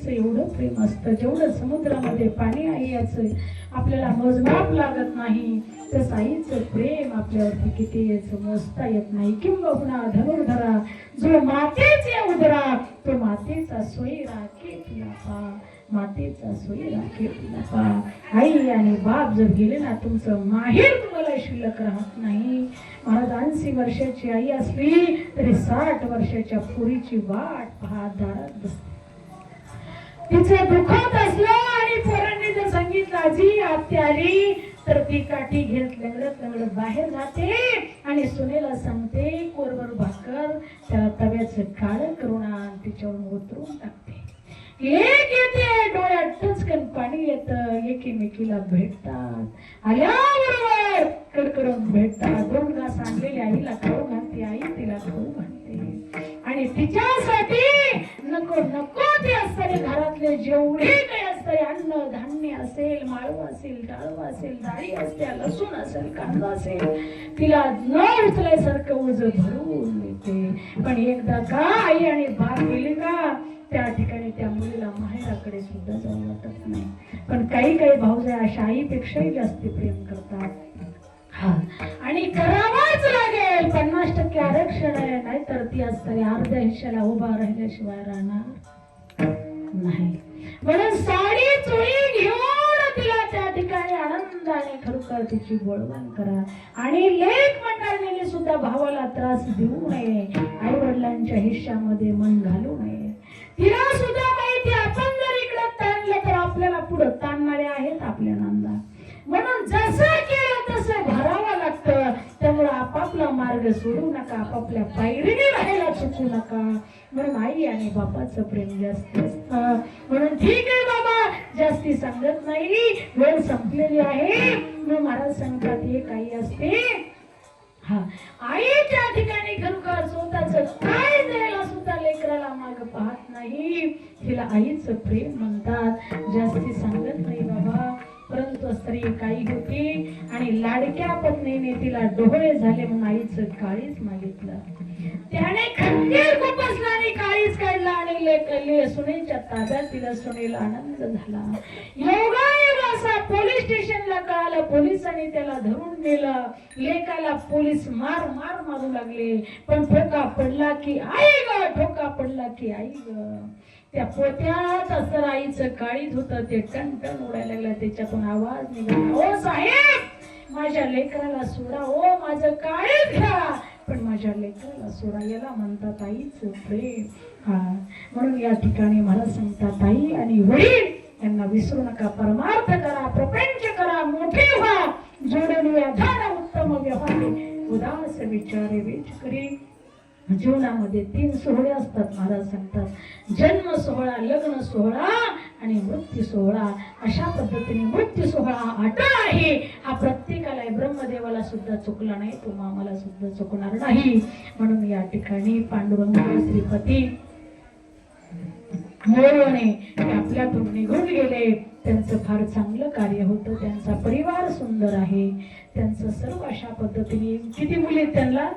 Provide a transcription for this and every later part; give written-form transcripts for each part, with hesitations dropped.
एवढं प्रेम असतं जेवढं समुद्रामध्ये पाणी आहे याचं आपल्याला मोजमाप लागत नाही. तस आईचं प्रेम आपल्यावरती किती याचं मोजता येत नाही. किंबहुना धनुर्धरा जो मातेचे उदरा तो मातेचा सोयी राखे तुला पा, मातेचा सोयी राखे तुला पा. आई आणि बाप जर गेले ना तुमचं माहेर तुम्हाला शिल्लक राहत नाही. महाराज 80 वर्षाची आई असली तरी 60 वर्षाच्या पुरीची वाट पाहत दारात बसते. तिचं दुखत असलं आणि पोरांनी जर सांगितलं आजी आत्या आली तर ती काठी घेत लंगडत लंगडत बाहेर जाते आणि सुनेला सांगते कोरभर भाकर त्याला तव्याचं काळं करून आण तिच्यावर उतरून टाकते. एक येते डोळ्यात टचकन पाणी येतं. एकीमेकीला भेटतात. आल्याबरोबर कडकडून भेटतात. 2 घास आणलेली आईला खाऊ घालते. आई तिला खाऊ घालते आणि तिच्यासाठी नको नको ते असताना घरातले जेवढे काही असते अन्न धान्य असेल माळव असेल डाळव असेल डाळी असते लसूण असेल कांदा असेल तिला न उचलायसारखं उज भरून येते. पण एकदा का आई आणि बाप गेले का त्या ठिकाणी त्या मुलीला माहेराकडे सुद्धा जाऊ वाटत नाही. पण काही काही भाऊजा अशा आईपेक्षाही जास्त प्रेम करतात. हा आणि करावाच लागेल. 50% आरक्षण आहे नाहीतर ती असते अर्ध्या हिश्श्याला उभा राहिल्याशिवाय राहणार नाही. म्हणून साडी चोळी घेऊन तिला त्या ठिकाणी आनंदाने खरोखर तिची बोलवण करा. आणि लेक मंडळीने सुद्धा भावाला त्रास देऊ नये. आई वडिलांच्या हिश्श्यामध्ये मन घालू नये. तिला सुद्धा माहिती आपण जर इकडे ताणलं तर आपल्याला पुढे ताणणारे आहेत आपल्या नंदा. म्हणून जसं केलं तसं भरावं लागतं. त्यामुळे आपापला मार्ग सोडू नका. आपापल्या पायरीने राहायला चुकू नका. म्हणून आई आणि बापाचं प्रेम जास्त असतं. म्हणून ठीक आहे बाबा जास्ती सांगत नाही. वेळ संपलेली आहे. मग महाराज सांगतात एक आई असते. हा आई त्या ठिकाणी खरोखर स्वतःच काय द्यायला सुद्धा लेकराला माग पाहत नाही. तिला आईचं प्रेम म्हणतात. जास्ती सांगत नाही बाबा. परंतु स्त्री काही होती आणि लाडक्या पत्नीने तिला डोळे झाले म्हणून आईचं काळीच मागितलं. त्याने खंजीर खुपसला आणि काळीच काढला आणि सुनेच्या ताब्यात तिला सुनेला आनंद झाला. योगायोग असा पोलीस स्टेशनला कळालं. पोलिसांनी त्याला धरून नेलं. लेकाला पोलीस मार मार मारू लागले. पण ठोका पडला की आई ग, ठोका पडला की आई ग. त्या पोत्यात असं आईचं काळीज होतं. ते टन उडायला लागलं. त्याच्यातून आवाज निघाला ओ साहेब माझ्या लेकराला सोडा. ओ माझं काळीज घ्या पण माझ्या लेकराला सोडा. याला म्हणतात आईचं प्रेम. हा म्हणून या ठिकाणी मला सांगतात आई आणि वडील यांना विसरू नका. परमार्थ करा, प्रपंच करा, मोठे व्हा. जोडून व्याधान उत्तम व्यवहारे उदास विचारे वेच करी. जीवनामध्ये 3 सोहळे असतात. महाराज सांगतात जन्म सोहळा, लग्न सोहळा आणि मृत्यू सोहळा. अशा पद्धतीने मृत्यू सोहळा अटळ आहे. हा प्रत्येकाला ब्रह्मदेवाला सुद्धा चुकला नाही. तो मामाला सुद्धा चुकणार नाही. म्हणून या ठिकाणी पांडुरंग श्रीपती मोरवणे आपल्यातून निघून गेले. त्यांचं फार चांगलं कार्य होतं. त्यांचा परिवार सुंदर आहे. त्यांचं सर्व अशा पद्धतीने किती मुली आहेत त्यांना?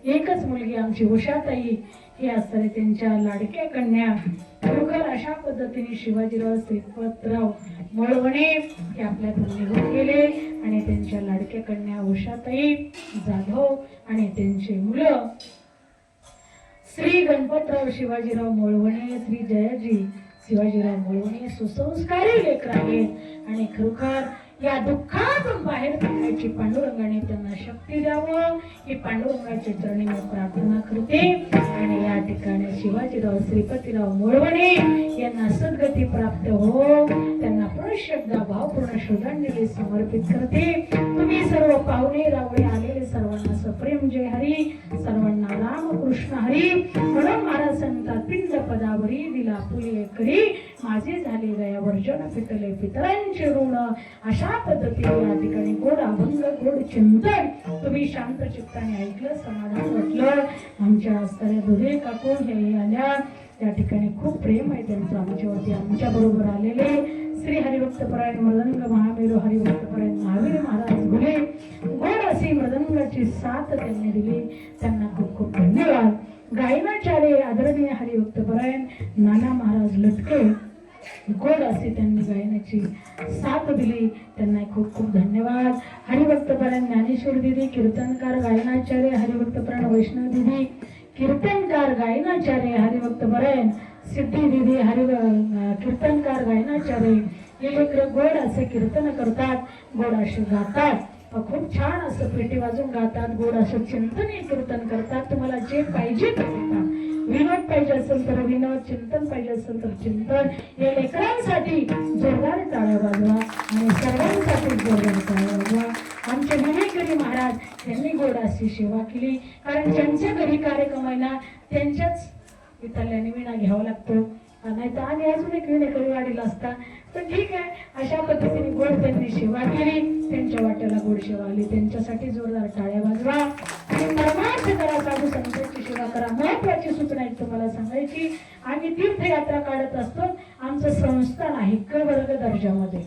एकच मुलगी आमची उषाताई हे असताना त्यांच्या लाडक्या कन्या खरोखर अशा पद्धतीने शिवाजीराव श्रीपतराव मोळवणे हे आपल्यातून निघून गेले. आणि त्यांच्या लाडक्या कन्या उषाताई जाधव आणि त्यांचे मुलं श्री गणपतराव शिवाजीराव मोळवणे, श्री जयाजी शिवाजीराव मोळवणे सुसंस्कारी लेकर आहेत आणि खरोखर या दुःखातून बाहेर पडण्याची पांडुरंगाने त्यांना शक्ती द्यावं ही पांडुरंगाच्या चरणी मी प्रार्थना करते आणि या ठिकाणी शिवाजीराव श्रीपतीराव मोळवणे यांना सद्गती प्राप्त हो त्यांना पुनश्चदा भावपूर्ण श्रद्धांजली समर्पित करते. तुम्ही सर्व पाहुणे रावळे आलेले सर्वांना सप्रेम जय हरी, सर्वांना रामकृष्ण हरी. म्हणून महाराज सांगतात पिंड पदावरी दिला फुले करी माझे झाले गया वर्जन पिटले पितरांचे ऋण. अशा पद्धतीने या ठिकाणी गोड अभंग गोड चिंतन तुम्ही शांत चित्ताने ऐकलं, समाधान वाटलं. आमच्या साऱ्या दुधे काकू हे आल्या त्या ठिकाणी खूप प्रेम आहे त्यांचं आमच्यावरती. आमच्या बरोबर आलेले श्री हरिभक्तपरायण मृदंग महामेरू हरिभक्तपरायण महावीर महाराज घुले गोड अशी मृदंगाची साथ त्यांनी दिली, त्यांना खूप खूप धन्यवाद. गायनाचार्य आदरणीय हरिभक्तपरायण नाना महाराज लटके गोड असे त्यांनी गायनाची साथ दिली, त्यांना खूप खूप धन्यवाद. हरिभक्तपरायण ज्ञानेश्वर दिदी कीर्तनकार गायनाचार्य हरिभक्तपरायण वैष्णव दिदी कीर्तनकार गायनाचार्य हरिभक्तपरायण सिद्धी दिदी कीर्तनकार गायनाचार्य हे लेकर गोड असे कीर्तन करतात, गोड असे गातात, खूप छान असं पेटी वाजून गातात, गोड असं चिंतनीय कीर्तन करतात. तुम्हाला जे पाहिजे ते देतात. विनोद पाहिजे असेल तर विनोद, चिंतन पाहिजे असेल तर चिंतन. या लेकरांसाठी जोरदार टाळ्या वाजवा आणि सर्वांसाठी जोरदार टाळ्या वाजवा. आमचे विवेकरी महाराज यांनी गोड अशी सेवा केली, कारण ज्यांच्या घरी कार्यक्रम आहे ना त्यांच्याच विठ्ठलाने विणा घ्यावा लागतो, नाही तर आम्ही अजून एक विणेकरी वाढीला असता. तर ठीक आहे, अशा पद्धतीने गोड त्यांनी सेवा केली, त्यांच्या वाट्याला गोड सेवा आली, त्यांच्यासाठी जोरदार टाळ्या वाजवा आणि परमार्थ करा, साधू संतांची सेवा करा. महत्वाची सूचना एक तुम्हाला सांगायची, आम्ही तीर्थयात्रा काढत असतो. आमचं संस्थान आहे क वर्ग दर्जामध्ये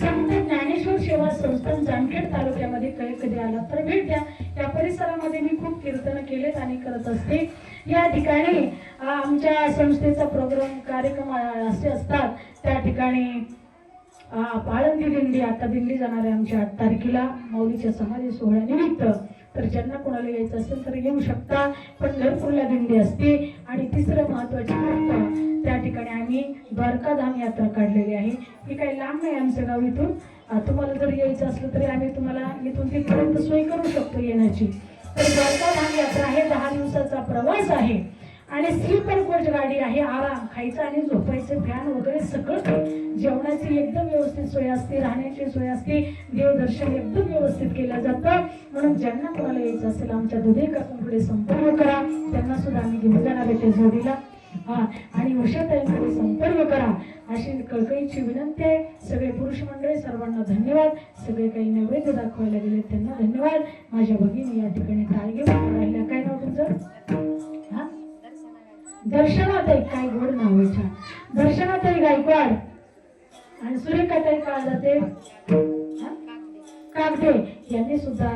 संत ज्ञानेश्वर सेवा संस्थान जामखेड तालुक्यामध्ये कधी आला तर भेट द्या. या परिसरामध्ये मी खूप कीर्तन केलेत आणि करत असते. या ठिकाणी आमच्या संस्थेचा प्रोग्राम कार्यक्रम असे असतात. त्या ठिकाणी आळंदी दिंडी, आता दिंडी जाणार आहे आमच्या 8 तारखेला माऊलीच्या समाधी सोहळ्यानिमित्त. तर ज्यांना कोणाला यायचं असेल तर येऊ शकता. पंढरपूरला दिंडी असते. आणि तिसरं महत्वाची गोष्ट, त्या ठिकाणी आम्ही द्वारकाधाम यात्रा काढलेली आहे. ही काही लांब नाही आमचं गाव इथून. तुम्हाला जर यायचं असलं तरी आम्ही तुम्हाला इथून तिथपर्यंत सोय करू शकतो येण्याची. तर द्वारकाधाम यात्रा आहे, 10 दिवसाचा प्रवास आहे आणि स्लीपर कोच गाडी आहे. आराम, खायचं आणि झोपायचं, फॅन वगैरे सगळं, जेवणाची एकदम व्यवस्थित सोय असते, राहण्याची सोय असते, देवदर्शन एकदम व्यवस्थित केलं जातं. म्हणून ज्यांना कोणाला यायचं असेल आमच्या दुधे काकूंकडे संपर्क करा, त्यांना सुद्धा आम्ही घेऊन जाणार आहे त्या जोडीला. आणि उषाताईंकडे संपर्क करा अशी कळकळीची विनंती आहे. सगळे पुरुष मंडळी सर्वांना धन्यवाद. सगळे काही नैवेद्य दाखवायला गेले त्यांना धन्यवाद. माझ्या भगिनी या ठिकाणी टाळ घेऊन राहिल्या. काय नाव तुमचं? दर्शनाताई. काय गोड नाव आहे, छान. दर्शनाताई गायकवाड आणि सुरेखाताई काळ जाते कागदे यांनी सुद्धा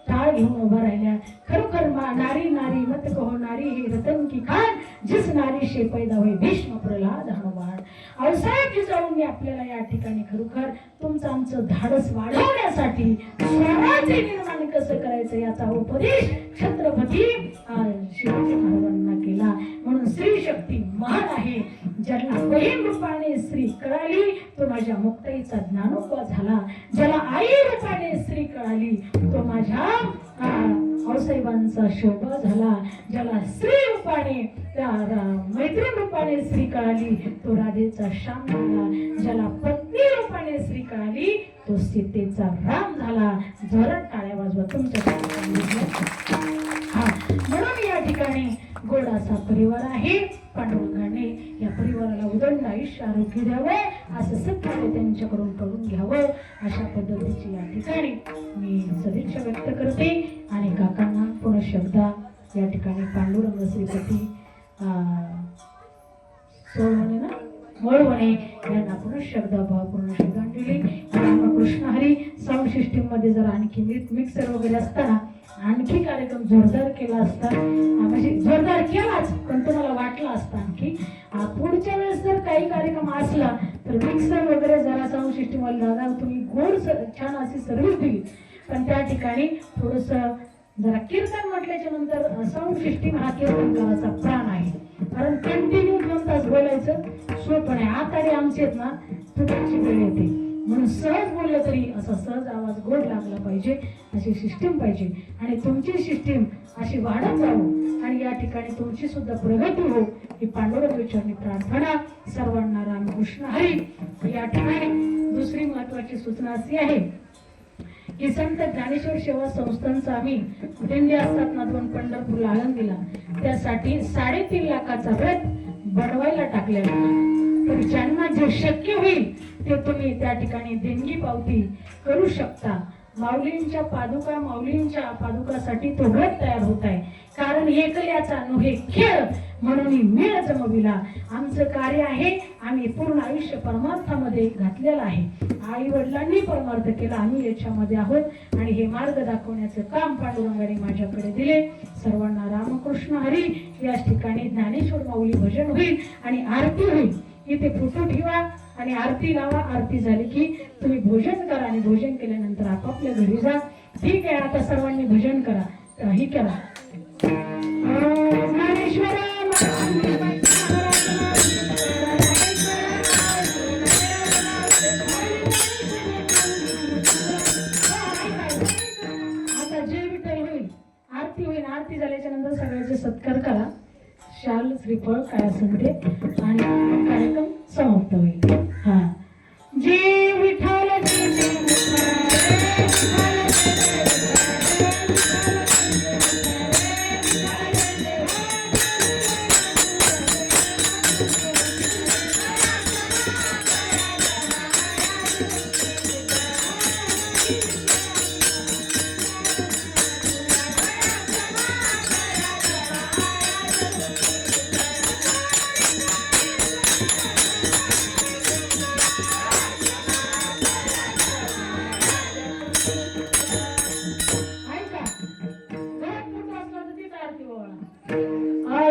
टाळ घेऊन उभा राहिल्या. खरोखर नारी नारी मत कहो नारी हे रतन की खान, जिस नारी शे पैदा होय भीष्म प्रल्हाद हनुमान. अवसायाची जाऊन आपल्याला या ठिकाणी खरोखर तुमचं आमचं धाडस वाढवण्यासाठी स्वराज्य निर्माण कसं करायचं याचा उपदेश छत्रपती शिवाजी महाराजांना केला. म्हणून स्त्री शक्ती महान आहे. ज्याला बहीण रूपाने स्त्री कळाली तो माझ्या मुक्ताईचा ज्ञानोबा झाला. ज्याला आई रूपाने स्त्री कळाली तो माझ्या आऊसाहेबांचा शोभा झाला. ज्याला स्त्री रूपाने मैत्रीण रूपाने स्त्री कळाली तो राधेचा श्याम झाला. ज्याला पत्नी रूपाने स्त्री कळाली तो सीतेचा राम झाला. जोरात टाळ्या वाजवा तुमच्या. म्हणून या ठिकाणी गोड असा परिवार आहे. पांडुरंगाने या परिवाराला उदंड आयुष्य आरोग्य द्यावं असं सत्याने त्यांच्याकडून करून घ्यावं अशा पद्धतीची या ठिकाणी मी सदिच्छा व्यक्त करते. आणि काकांना पुन्हा शब्दा या ठिकाणी पांडुरंग श्रीपती सोळवणे ना मोळवणे यांना पुन्हा शब्दा भावपूर्ण श्रद्धांजली. कृष्ण हरी साऊंड सिस्टीम मध्ये जर आणखी मिक्सर वगैरे असताना आणखी कार्यक्रम जोरदार केला असता, म्हणजे जोरदार केलाच पण तुम्हाला वाटला असता आणखी. पुढच्या वेळेस जर काही कार्यक्रम असला तर मिक्सर वगैरे जरा साऊंड सिस्टीम वाले दादा तुम्ही गोड छान अशी सर्व्हिस दिली, पण त्या ठिकाणी थोडंसं जरा कीर्तन म्हटल्याच्या नंतर साऊंड सिस्टीम हा कीर्तनकाराचा प्राण आहे. कारण कंटिन्यू 2 तास बोलायचं सोपं नाही. आताडे आमचे आहेत ना तुटायची वेळ येते, म्हणून सहज बोललं तरी असा सहज आवाज गोड लागला पाहिजे, अशी सिस्टीम पाहिजे. आणि तुमची सिस्टीम अशी वाढत जावो आणि या ठिकाणी तुमची सुद्धा प्रगती हो ही पांडुरंग चरणी प्रार्थना. सर्वांना रामकृष्ण हरी. या ठिकाणी दुसरी महत्वाची सूचना अशी आहे की संत ज्ञानेश्वर सेवा संस्थांचा आम्ही दिंडी असतात ना 2 पंढरपूरला आळंदीला, त्यासाठी 3.5 लाखाचा रथ बनवायला टाकलेला. तर ज्यांना जे शक्य होईल ते तुम्ही त्या ठिकाणी देणगी पावती करू शकता. माऊलींच्या पादुकासाठी तो रथ तयार होत आहे. कारण एकल्याचा नोहे खेळ म्हणून मेळ जमविला. आमचं कार्य आहे, आम्ही पूर्ण आयुष्य परमार्थामध्ये घातलेलं आहे. आई वडिलांनी परमार्थ केला, आम्ही याच्यामध्ये आहोत आणि हे मार्ग दाखवण्याचं काम पांडुरंगाने माझ्याकडे दिले. सर्वांना रामकृष्ण हरी. याच ठिकाणी ज्ञानेश्वर माऊली भजन होईल आणि आरती होईल. इथे फोटो ठेवा आणि आरती लावा. आरती झाली की तुम्ही भोजन करा आणि भोजन केल्यानंतर आपापल्या घरी जा. ठीक आहे, आता सर्वांनी भजन करा. ही करा ज्ञानेश्वर आता जे विठ्ठल होईल आरती होईल. आरती झाल्याच्या नंतर सगळ्याचे सत्कार करा. शाल श्रीफळ काय असेल ते आणि कार्यक्रम समाप्त होईल. हा जे विठ्ठल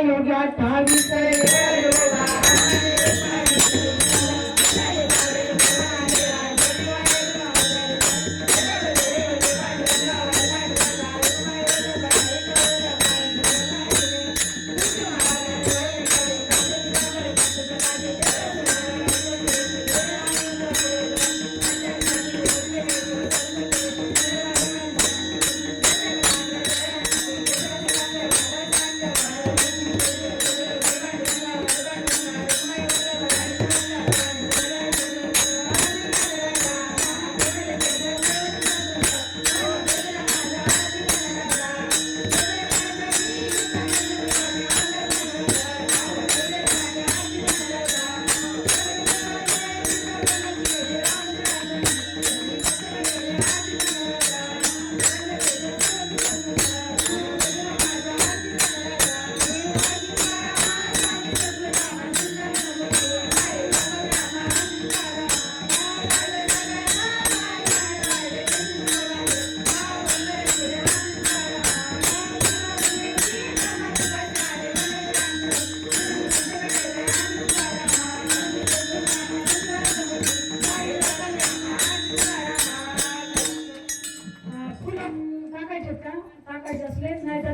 योग्या ठावीस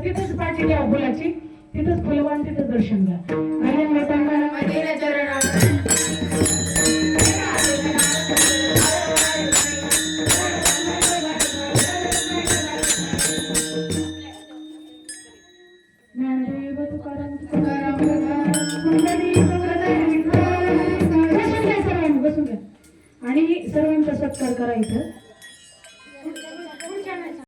तिथेच पाठी घ्या फुलाची, तिथेच फुलवान, तिथेच दर्शन घ्या. आणि सर्वांचा सत्कार करायचं.